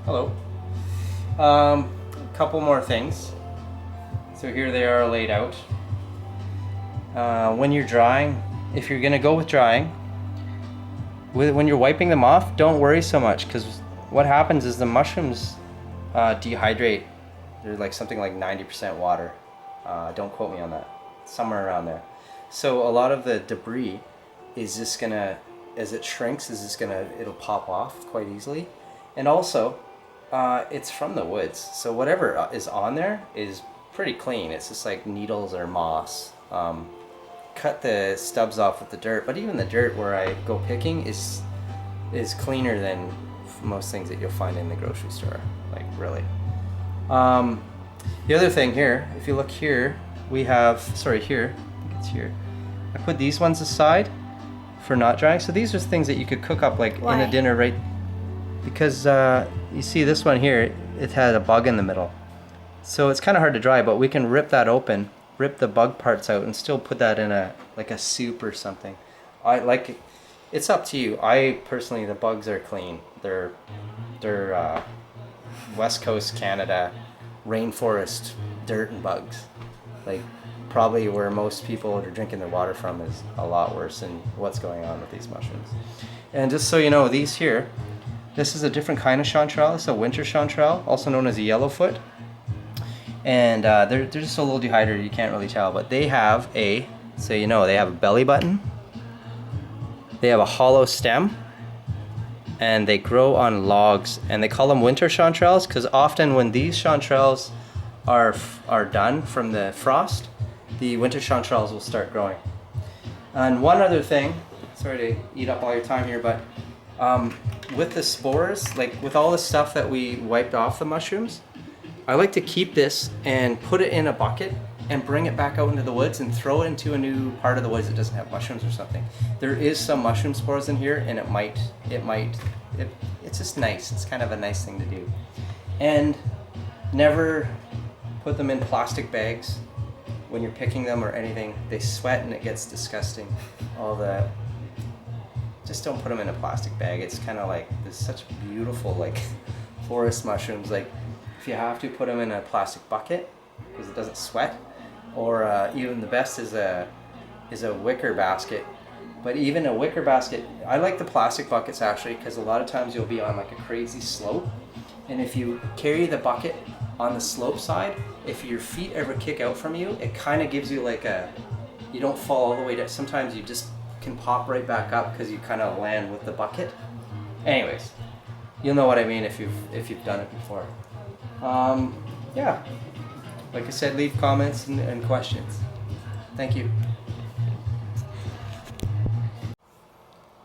Hello. A couple more things. So here they are laid out. When you're drying, if you're gonna go with drying, when you're wiping them off, don't worry so much, because what happens is the mushrooms dehydrate. They're like something like 90% water. Don't quote me on that. Somewhere around there. So a lot of the debris is just gonna, as it shrinks, it'll pop off quite easily. And also, it's from the woods, so whatever is on there is pretty clean. It's just like needles or moss. Cut the stubs off with the dirt, but even the dirt where I go picking is cleaner than most things that you'll find in the grocery store, like really. The other thing here, if you look here, we have, sorry, here, I think it's here, I put these ones aside for not drying. So these are things that you could cook up like Why? in a dinner, right? Because you see this one here, it had a bug in the middle. So it's kind of hard to dry, but we can rip that open, rip the bug parts out, and still put that in a soup or something. I like it. It's up to you. I personally, the bugs are clean. They're West Coast Canada rainforest dirt and bugs. Like probably where most people are drinking their water from is a lot worse than what's going on with these mushrooms. And just so you know, these here, this is a different kind of chanterelle. It's a winter chanterelle, also known as a yellowfoot. And they're just a little dehydrated, you can't really tell, but they have they have a belly button, they have a hollow stem, and they grow on logs, and they call them winter chanterelles because often when these chanterelles are done from the frost, the winter chanterelles will start growing. And one other thing, sorry to eat up all your time here, but with the spores, like with all the stuff that we wiped off the mushrooms, I like to keep this and put it in a bucket and bring it back out into the woods and throw it into a new part of the woods that doesn't have mushrooms or something. There is some mushroom spores in here, and it's just nice. It's kind of a nice thing to do. And never put them in plastic bags when you're picking them or anything. They sweat and it gets disgusting. Just don't put them in a plastic bag. It's kind of like, there's such beautiful like forest mushrooms. Like if you have to, put them in a plastic bucket because it doesn't sweat. Or even the best is a wicker basket. But even a wicker basket, I like the plastic buckets actually, because a lot of times you'll be on like a crazy slope, and if you carry the bucket on the slope side, if your feet ever kick out from you, it kind of gives you like you don't fall all the way down. Sometimes you just can pop right back up because you kind of land with the bucket. Anyways, you'll know what I mean if you've done it before. Yeah. Like I said, leave comments and questions. Thank you.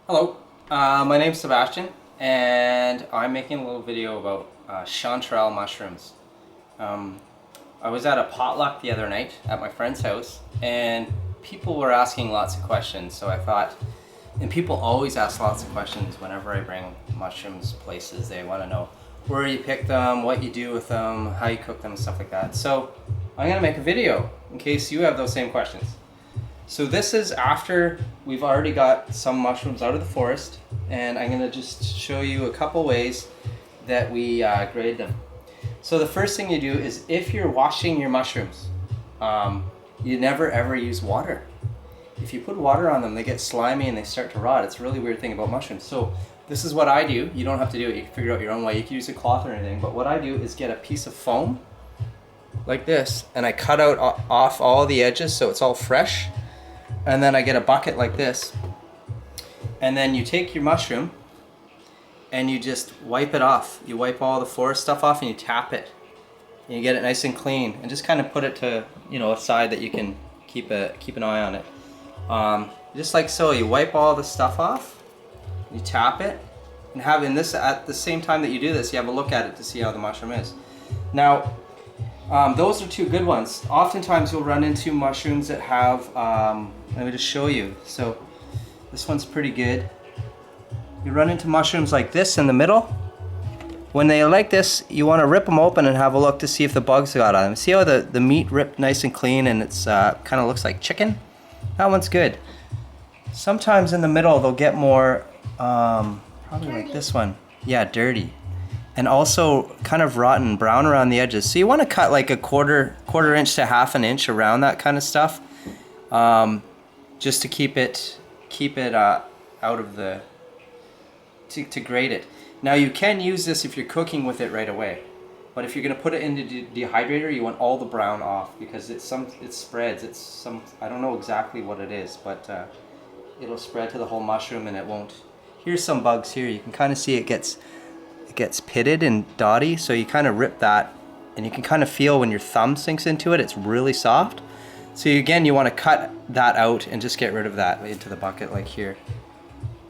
Hello, my name's Sebastian, and I'm making a little video about chanterelle mushrooms. I was at a potluck the other night at my friend's house, and people were asking lots of questions, so I thought, and people always ask lots of questions whenever I bring mushrooms places. They want to know where you pick them, what you do with them, how you cook them, and stuff like that. So I'm going to make a video in case you have those same questions. So this is after we've already got some mushrooms out of the forest, and I'm going to just show you a couple ways that we grade them. So the first thing you do is, if you're washing your mushrooms, you never ever use water. If you put water on them, they get slimy and they start to rot. It's a really weird thing about mushrooms. So this is what I do. You don't have to do it. You can figure it out your own way. You can use a cloth or anything. But what I do is get a piece of foam like this, and I cut out off all the edges so it's all fresh. And then I get a bucket like this. And then you take your mushroom and you just wipe it off. You wipe all the forest stuff off and you tap it. And you get it nice and clean, and just kind of put it to, a side that you can keep an eye on it. Just like so, you wipe all the stuff off. You tap it, and having this at the same time that you do this, you have a look at it to see how the mushroom is. Now, those are two good ones. Oftentimes you'll run into mushrooms that have, let me just show you. So this one's pretty good. You run into mushrooms like this in the middle. When they are like this, you want to rip them open and have a look to see if the bugs got on them. See how the meat ripped nice and clean, and it's kind of looks like chicken? That one's good. Sometimes in the middle they'll get more, probably dirty. Like this one. Yeah, dirty. and also kind of rotten brown around the edges. So you want to cut like a quarter inch to half an inch around that kind of stuff, just to keep it out of the, to grate it. Now you can use this if you're cooking with it right away, but if you're going to put it in the dehydrator, you want all the brown off, because it spreads. It's some, I don't know exactly what it is, but it'll spread to the whole mushroom and it won't. Here's some bugs here. You can kind of see it gets pitted and dotty, so you kind of rip that, and you can kind of feel when your thumb sinks into it, it's really soft. So again, you want to cut that out and just get rid of that into the bucket like here.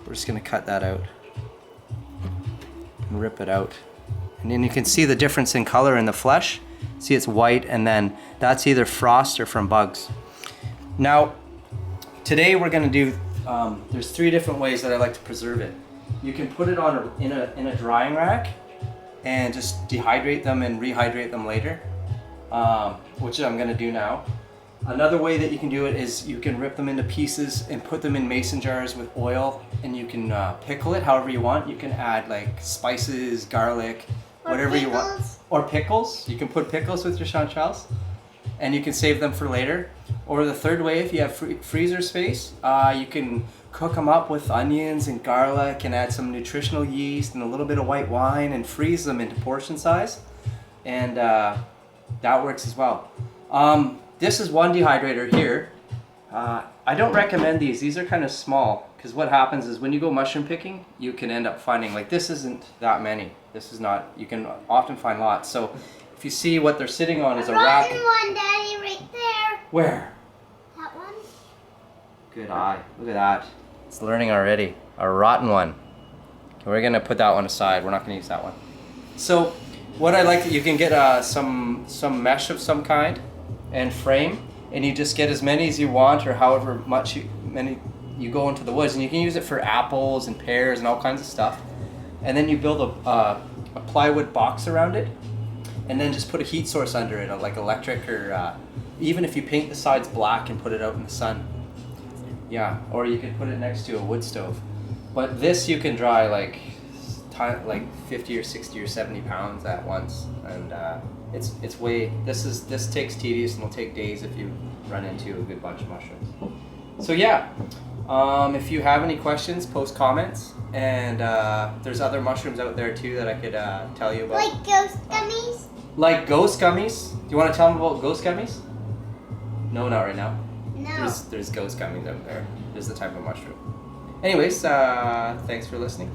We're just going to cut that out and rip it out. And then you can see the difference in color in the flesh. See, it's white, and then that's either frost or from bugs. Now, today we're going to do, there's 3 different ways that I like to preserve it. You can put it on in a drying rack and just dehydrate them and rehydrate them later, which I'm going to do now. Another way that you can do it is you can rip them into pieces and put them in mason jars with oil, and you can pickle it however you want. You can add like spices, garlic, whatever you want. Or pickles. You can put pickles with your chanterelles, and you can save them for later. Or the third way, if you have freezer space, you can cook them up with onions and garlic and add some nutritional yeast and a little bit of white wine and freeze them into portion size. And that works as well. This is one dehydrator here. I don't recommend these. These are kind of small, because what happens is when you go mushroom picking, you can end up finding, like, this isn't that many. This is not, you can often find lots. So if you see what they're sitting on is a rack. One, Daddy, right there. Where? That one. Good eye. Look at that. It's learning already. A rotten one. Okay, we're gonna put that one aside. We're not gonna use that one. So what I like, you can get some mesh of some kind and frame, and you just get as many as you want, or however much you go into the woods, and you can use it for apples and pears and all kinds of stuff. And then you build a plywood box around it, and then just put a heat source under it, like electric, or even if you paint the sides black and put it out in the sun. Yeah, or you could put it next to a wood stove. But this you can dry like 50 or 60 or 70 pounds at once, and it's way, this takes tedious and will take days if you run into a good bunch of mushrooms. So yeah, if you have any questions, post comments, and there's other mushrooms out there too that I could tell you about. Like ghost gummies? Like ghost gummies? Do you want to tell them about ghost gummies? No, not right now. No. There's ghost gummies out there. There's the type of mushroom. Anyways, thanks for listening.